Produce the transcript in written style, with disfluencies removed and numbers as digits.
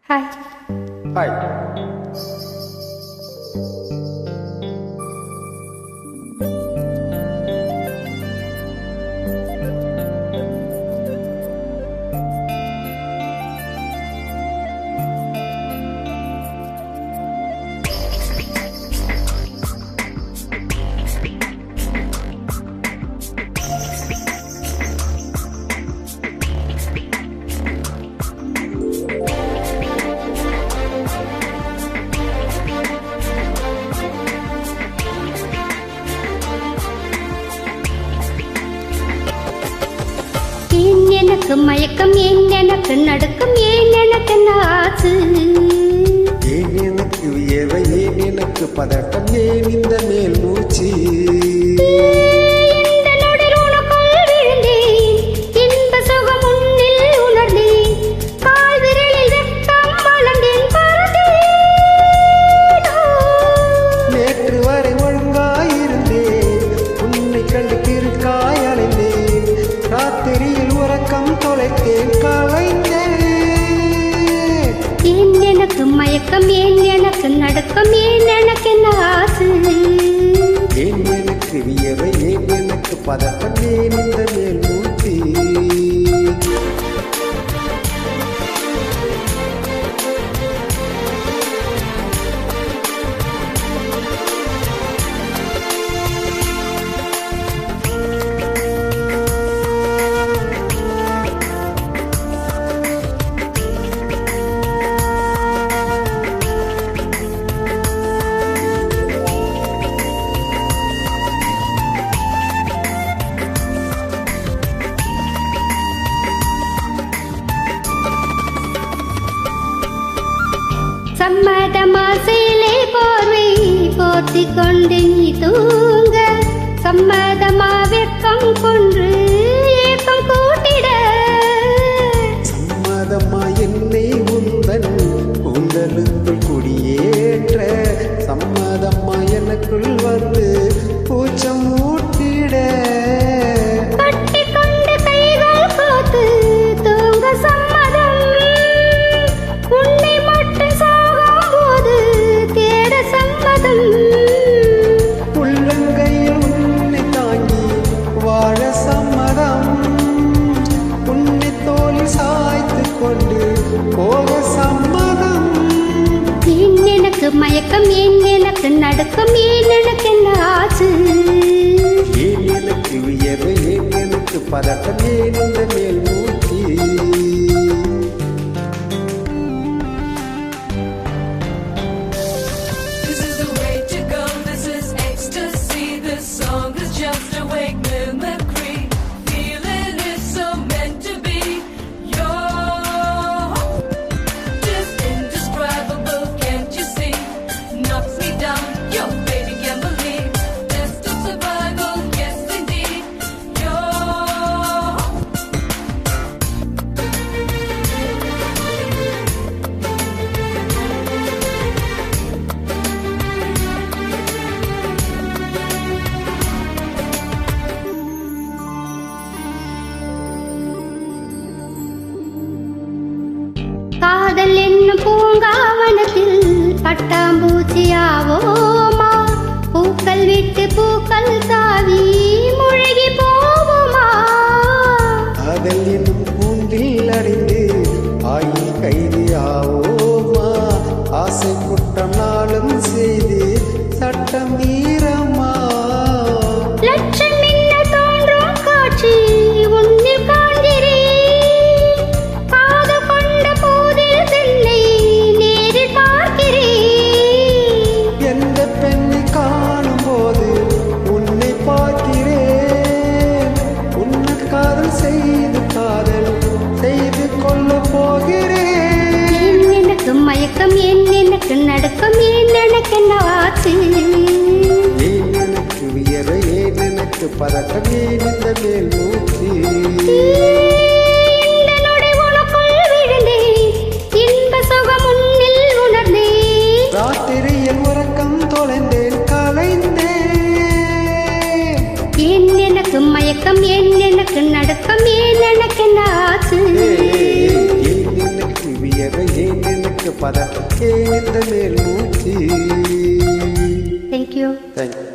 Hi. Hi. எனக்கு மயக்கம் ஏன் எனக்கு நடுக்கம் ஏன் எனக்கு ஆச்சு ஏன் எனக்கு வியர்வை ஏன் எனக்கு பதட்டம் ஏன் இந்த மேல் மூச்சு நேற்று வரை ஒழுங்காயிருந்தேன் உன்னை கண்டு திருக்காய் அலைந்தேன் ராத்திரியில் உறக்கம் தொலைத்தேன் கலைந்தேன் ஏன் எனக்கு மயக்கம் ஏன் எனக்கு நடுக்கம் ஏன் எனக்கு ஆசு ஏன் எனக்கு வியர்வை ஏன் எனக்கு பதட்டம் ஏன் இந்த மேல் மூச்சு சம்மதமா சேலை போர்வை போர்த்தி கொண்டு நீ தூங்க சம்மதமா வெக்கம் கொன்று ஏக்கம் கூட்டிட சம்மதமா என்னை உந்தன் கூந்தலுக்குள் குடியேற்ற சம்மதமா எனக்குள் வந்து பூச்சம் ஊட்டிட கட்டி கொண்டு கைகள் கோத்து தூங்க சம்மதம் உன்னை மட்டும் சாகும் போது தேட சம்மதம் உள்ளங்கையில் உன்னை தாங்கி வாழ சம்மதம் உன்னை தோளில் சாய்த்து கொண்டு போக சம்மதம் ஏன் எனக்கு மயக்கம் ஏன் எனக்கு நடுக்கம் ஏன் எனக்கு ஆச்சு ஏன் எனக்கு வியர்வை ஏன் எனக்கு பதட்டம் ஏன் இந்த மேல் மூச்சு காதல் என்னும் பூங்காவனத்தில் பட்டாம்பூச்சியாவோமா பூக்கள் விட்டு பூக்கள் தாவி முழுகி போவோமா காதல் என்னும் கூண்டில் அடைந்து ஆயில் கைதி ஆவோமா ஆசை குற்றம் நாளும் செய்து சட்டம் மீறமா லட்சம் என்ன தோன்றும் காட்சி உன்னில் காண்கிறேன் காது கொண்ட போதில் தென்னை நேரில் பார்க்கிறேன் எந்த பெண்ணை காணும் போது உன்னை பார்க்கிறேன் உன்னை காதல் செய்து கொள்ள போகிறேன் ஏன் எனக்கு மயக்கம் ஏன் எனக்கு நடுக்கம் ஏன் எனக்கு ஆச்சு ஏன் எனக்கு வியர்வை ஏன் எனக்கு பதட்டம் ஏன் இந்த மேல் மூச்சு ராத்திரியில் உறக்கம் தொலைந்தேன் கலைந்தேன் ஏன் எனக்கு மயக்கம் ஏன் எனக்கு நடுக்கம் ஏன் எனக்கு ஆச்சு ஏன் எனக்கு வியர்வை ஏன் எனக்கு எனக்கு பதட்டம் ஏன் இந்த மேல் மூச்சு தேங்க்யூ. தேங்க்யூ.